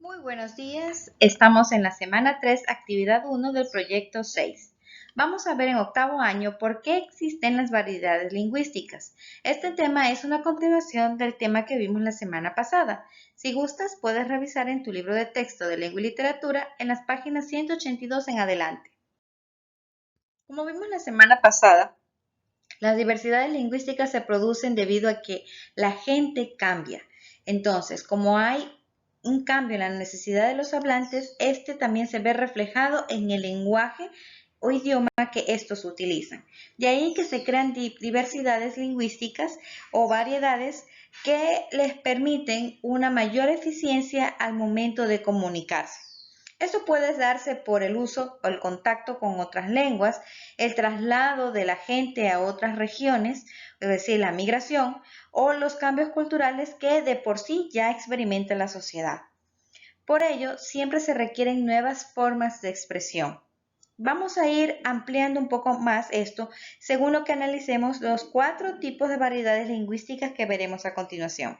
Muy buenos días. Estamos en la semana 3, actividad 1 del proyecto 6. Vamos a ver en octavo año por qué existen las variedades lingüísticas. Este tema es una continuación del tema que vimos la semana pasada. Si gustas, puedes revisar en tu libro de texto de lengua y literatura en las páginas 182 en adelante. Como vimos la semana pasada, las diversidades lingüísticas se producen debido a que la gente cambia. Entonces, como hay un cambio en la necesidad de los hablantes, este también se ve reflejado en el lenguaje o idioma que estos utilizan. De ahí que se crean diversidades lingüísticas o variedades que les permiten una mayor eficiencia al momento de comunicarse. Esto puede darse por el uso o el contacto con otras lenguas, el traslado de la gente a otras regiones, es decir, la migración, o los cambios culturales que de por sí ya experimenta la sociedad. Por ello, siempre se requieren nuevas formas de expresión. Vamos a ir ampliando un poco más esto según lo que analicemos los 4 tipos de variedades lingüísticas que veremos a continuación.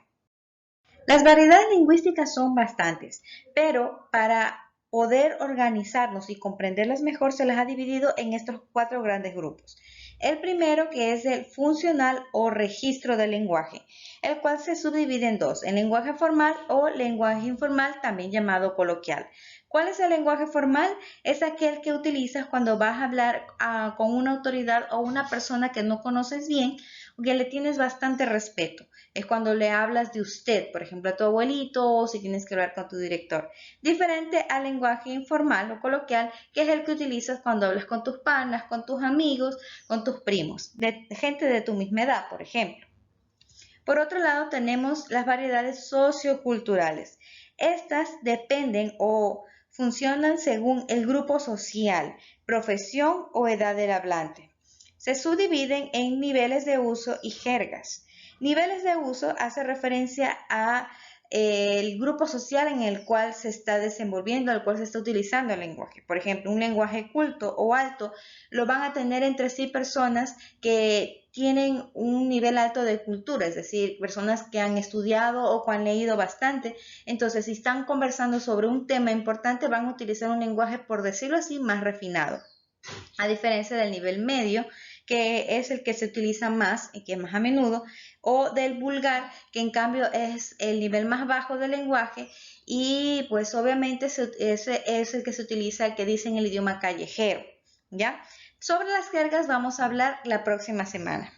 Las variedades lingüísticas son bastantes, pero para poder organizarnos y comprenderlas mejor se las ha dividido en estos 4 grandes grupos. El primero, que es el funcional o registro del lenguaje, el cual se subdivide en dos, el lenguaje formal o lenguaje informal, también llamado coloquial. ¿Cuál es el lenguaje formal? Es aquel que utilizas cuando vas a hablar con una autoridad o una persona que no conoces bien o que le tienes bastante respeto. Es cuando le hablas de usted, por ejemplo, a tu abuelito o si tienes que hablar con tu director. Diferente al lenguaje informal o coloquial, que es el que utilizas cuando hablas con tus panas, con tus amigos, con tus primos, de gente de tu misma edad, por ejemplo. Por otro lado, tenemos las variedades socioculturales. Estas dependen o funcionan según el grupo social, profesión o edad del hablante. Se subdividen en niveles de uso y jergas. Niveles de uso hace referencia a el grupo social en el cual se está desenvolviendo, al cual se está utilizando el lenguaje. Por ejemplo, un lenguaje culto o alto lo van a tener entre sí personas que tienen un nivel alto de cultura, es decir, personas que han estudiado o que han leído bastante. Entonces, si están conversando sobre un tema importante, van a utilizar un lenguaje, por decirlo así, más refinado. A diferencia del nivel medio, que es el que se utiliza más y que es más a menudo, o del vulgar, que en cambio es el nivel más bajo del lenguaje y pues obviamente ese es el que se utiliza, el que dice en el idioma callejero, ¿ya? Sobre las jergas vamos a hablar la próxima semana.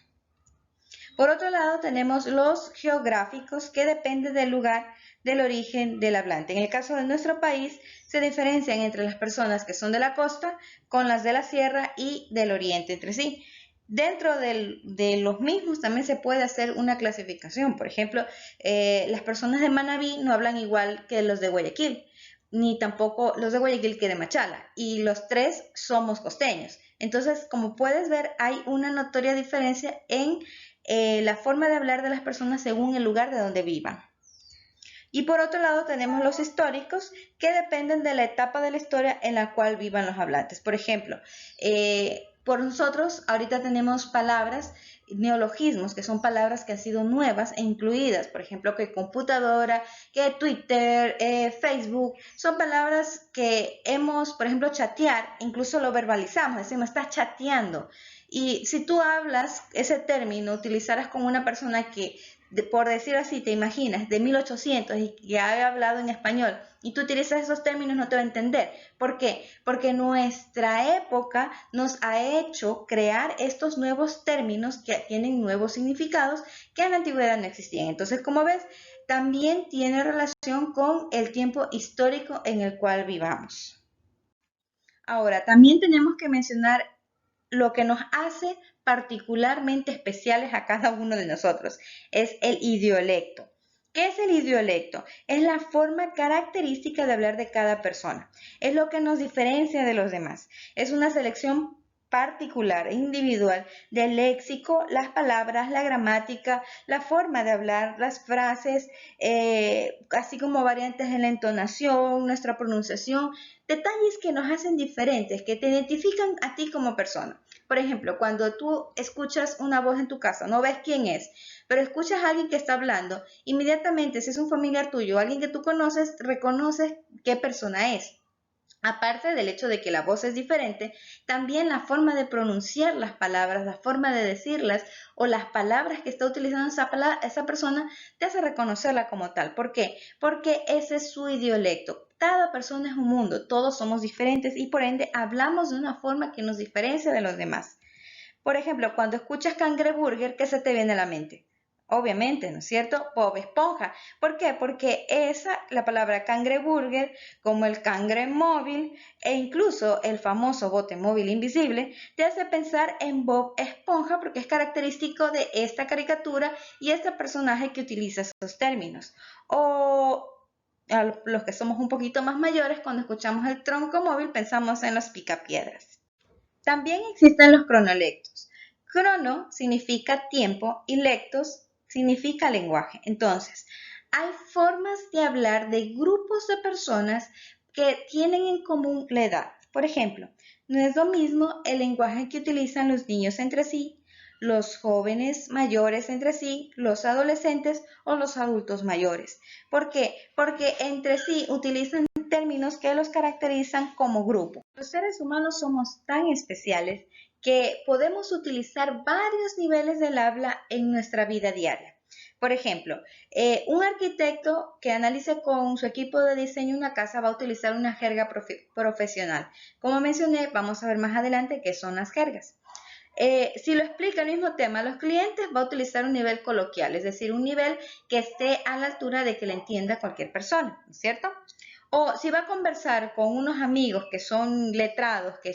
Por otro lado, tenemos los geográficos que dependen del lugar del origen del hablante. En el caso de nuestro país, se diferencian entre las personas que son de la costa con las de la sierra y del oriente entre sí. Dentro de los mismos también se puede hacer una clasificación. Por ejemplo, las personas de Manabí no hablan igual que los de Guayaquil, ni tampoco los de Guayaquil que de Machala. Y los tres somos costeños. Entonces, como puedes ver, hay una notoria diferencia en la forma de hablar de las personas según el lugar de donde vivan. Y por otro lado tenemos los históricos que dependen de la etapa de la historia en la cual vivan los hablantes. Por ejemplo, por nosotros ahorita tenemos palabras, neologismos, que son palabras que han sido nuevas e incluidas. Por ejemplo, que computadora, que Twitter, Facebook, son palabras que hemos, por ejemplo, chatear, incluso lo verbalizamos, decimos, estás chateando. Y si tú hablas ese término, utilizaras con una persona que por decir así, te imaginas, de 1800 y que ha hablado en español y tú utilizas esos términos, no te va a entender. ¿Por qué? Porque nuestra época nos ha hecho crear estos nuevos términos que tienen nuevos significados que en la antigüedad no existían. Entonces, como ves, también tiene relación con el tiempo histórico en el cual vivamos. Ahora, también tenemos que mencionar lo que nos hace particularmente especiales a cada uno de nosotros, es el idiolecto. ¿Qué es el idiolecto? Es la forma característica de hablar de cada persona. Es lo que nos diferencia de los demás. Es una selección particular e individual del léxico, las palabras, la gramática, la forma de hablar, las frases, así como variantes en la entonación, nuestra pronunciación, detalles que nos hacen diferentes, que te identifican a ti como persona. Por ejemplo, cuando tú escuchas una voz en tu casa, no ves quién es, pero escuchas a alguien que está hablando, inmediatamente, si es un familiar tuyo o alguien que tú conoces, reconoces qué persona es. Aparte del hecho de que la voz es diferente, también la forma de pronunciar las palabras, la forma de decirlas o las palabras que está utilizando esa persona te hace reconocerla como tal. ¿Por qué? Porque ese es su idiolecto. Cada persona es un mundo, todos somos diferentes y por ende hablamos de una forma que nos diferencia de los demás. Por ejemplo, cuando escuchas cangreburger, ¿qué se te viene a la mente? Obviamente, ¿no es cierto? Bob Esponja. ¿Por qué? Porque la palabra cangreburger, como el cangre móvil e incluso el famoso bote móvil invisible, te hace pensar en Bob Esponja porque es característico de esta caricatura y este personaje que utiliza esos términos. O a los que somos un poquito más mayores, cuando escuchamos el tronco móvil, pensamos en los picapiedras. También existen los cronolectos. Crono significa tiempo y lectos significa lenguaje. Entonces, hay formas de hablar de grupos de personas que tienen en común la edad. Por ejemplo, no es lo mismo el lenguaje que utilizan los niños entre sí, los jóvenes mayores entre sí, los adolescentes o los adultos mayores. ¿Por qué? Porque entre sí utilizan términos que los caracterizan como grupo. Los seres humanos somos tan especiales que podemos utilizar varios niveles del habla en nuestra vida diaria. Por ejemplo, un arquitecto que analice con su equipo de diseño una casa va a utilizar una jerga profesional. Como mencioné, vamos a ver más adelante qué son las jergas. Si lo explica el mismo tema a los clientes, va a utilizar un nivel coloquial, es decir, un nivel que esté a la altura de que le entienda cualquier persona, ¿no es cierto? O si va a conversar con unos amigos que son letrados, que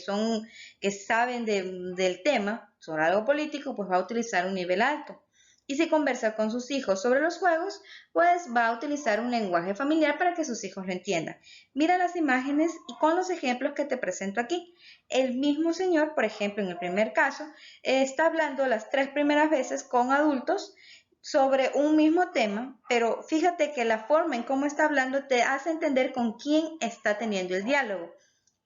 saben del tema, sobre algo político, pues va a utilizar un nivel alto. Y si conversa con sus hijos sobre los juegos, pues va a utilizar un lenguaje familiar para que sus hijos lo entiendan. Mira las imágenes y con los ejemplos que te presento aquí. El mismo señor, por ejemplo, en el primer caso, está hablando las 3 primeras veces con adultos sobre un mismo tema, pero fíjate que la forma en cómo está hablando te hace entender con quién está teniendo el diálogo.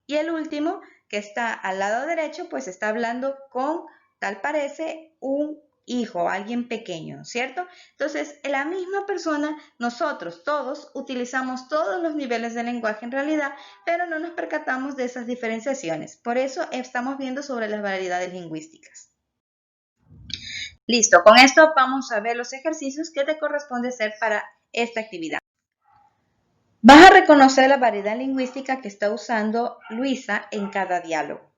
Y el último, que está al lado derecho, pues está hablando con, tal parece, un hijo, alguien pequeño, ¿cierto? Entonces, la misma persona, nosotros todos utilizamos todos los niveles de lenguaje en realidad, pero no nos percatamos de esas diferenciaciones. Por eso estamos viendo sobre las variedades lingüísticas. Listo, con esto vamos a ver los ejercicios que te corresponde hacer para esta actividad. Vas a reconocer la variedad lingüística que está usando Luisa en cada diálogo.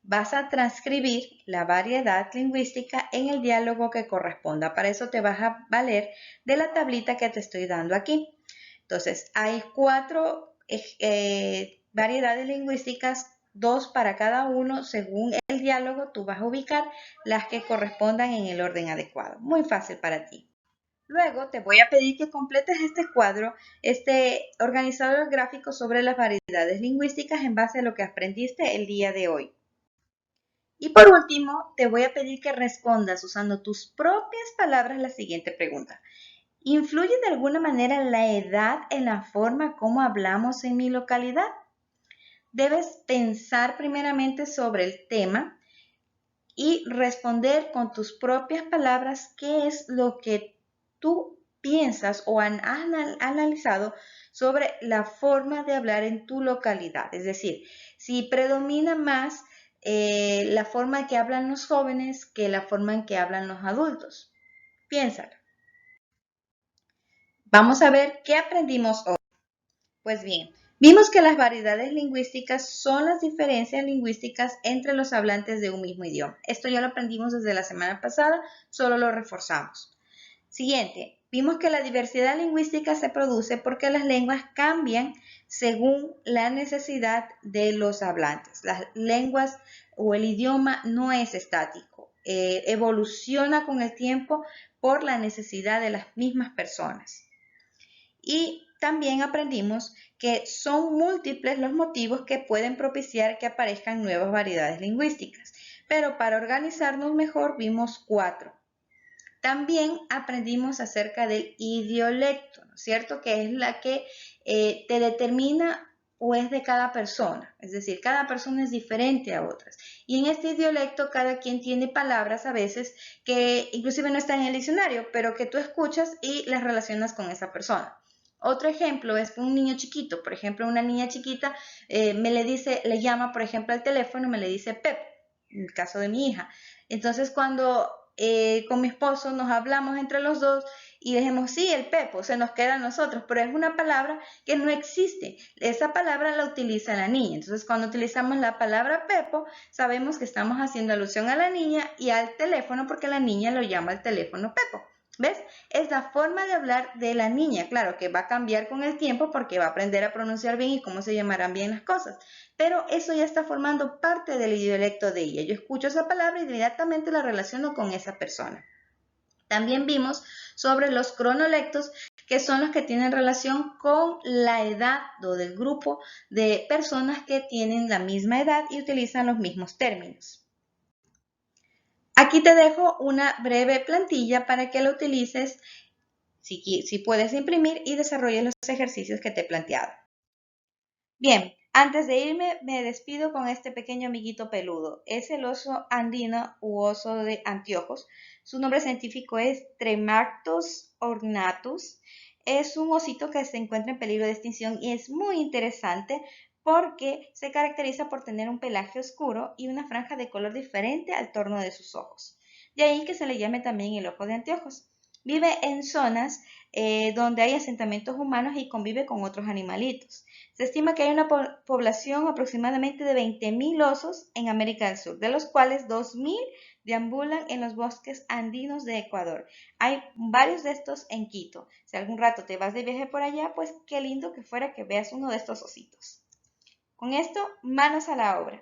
Vas a transcribir la variedad lingüística en el diálogo que corresponda. Para eso te vas a valer de la tablita que te estoy dando aquí. Entonces, hay 4 variedades lingüísticas, 2 para cada uno. Según el diálogo, tú vas a ubicar las que correspondan en el orden adecuado. Muy fácil para ti. Luego te voy a pedir que completes este cuadro, este organizador gráfico sobre las variedades lingüísticas en base a lo que aprendiste el día de hoy. Y por último, te voy a pedir que respondas usando tus propias palabras la siguiente pregunta. ¿Influye de alguna manera la edad en la forma como hablamos en mi localidad? Debes pensar primeramente sobre el tema y responder con tus propias palabras qué es lo que tú piensas o has analizado sobre la forma de hablar en tu localidad. Es decir, si predomina más la forma en que hablan los jóvenes que la forma en que hablan los adultos. Piénsalo. Vamos a ver qué aprendimos hoy. Pues bien, vimos que las variedades lingüísticas son las diferencias lingüísticas entre los hablantes de un mismo idioma. Esto ya lo aprendimos desde la semana pasada, solo lo reforzamos. Siguiente, vimos que la diversidad lingüística se produce porque las lenguas cambian según la necesidad de los hablantes. Las lenguas o el idioma no es estático, evoluciona con el tiempo por la necesidad de las mismas personas. Y También aprendimos que son múltiples los motivos que pueden propiciar que aparezcan nuevas variedades lingüísticas, pero para organizarnos mejor vimos 4. También aprendimos acerca del idiolecto, ¿no es cierto? Que es la que te determina o es de cada persona, es decir, cada persona es diferente a otras. Y en este idiolecto cada quien tiene palabras a veces que inclusive no están en el diccionario, pero que tú escuchas y las relacionas con esa persona. Otro ejemplo es un niño chiquito, por ejemplo, una niña chiquita le llama, por ejemplo, al teléfono y me le dice Pep, en el caso de mi hija. Entonces, cuando con mi esposo nos hablamos entre los dos y dijimos, sí, el Pepo, se nos queda a nosotros, pero es una palabra que no existe. Esa palabra la utiliza la niña. Entonces, cuando utilizamos la palabra Pepo, sabemos que estamos haciendo alusión a la niña y al teléfono porque la niña lo llama al teléfono Pepo. ¿Ves? Es la forma de hablar de la niña, claro que va a cambiar con el tiempo porque va a aprender a pronunciar bien y cómo se llamarán bien las cosas, pero eso ya está formando parte del dialecto de ella. Yo escucho esa palabra y inmediatamente la relaciono con esa persona. También vimos sobre los cronolectos, que son los que tienen relación con la edad o del grupo de personas que tienen la misma edad y utilizan los mismos términos. Aquí te dejo una breve plantilla para que la utilices si puedes imprimir y desarrolles los ejercicios que te he planteado. Bien, antes de irme me despido con este pequeño amiguito peludo. Es el oso andino u oso de anteojos. Su nombre científico es Tremarctos ornatus. Es un osito que se encuentra en peligro de extinción y es muy interesante porque se caracteriza por tener un pelaje oscuro y una franja de color diferente al torno de sus ojos. De ahí que se le llame también el ojo de anteojos. Vive en zonas donde hay asentamientos humanos y convive con otros animalitos. Se estima que hay una población aproximadamente de 20.000 osos en América del Sur, de los cuales 2.000 deambulan en los bosques andinos de Ecuador. Hay varios de estos en Quito. Si algún rato te vas de viaje por allá, pues qué lindo que fuera que veas uno de estos ositos. Con esto, manos a la obra.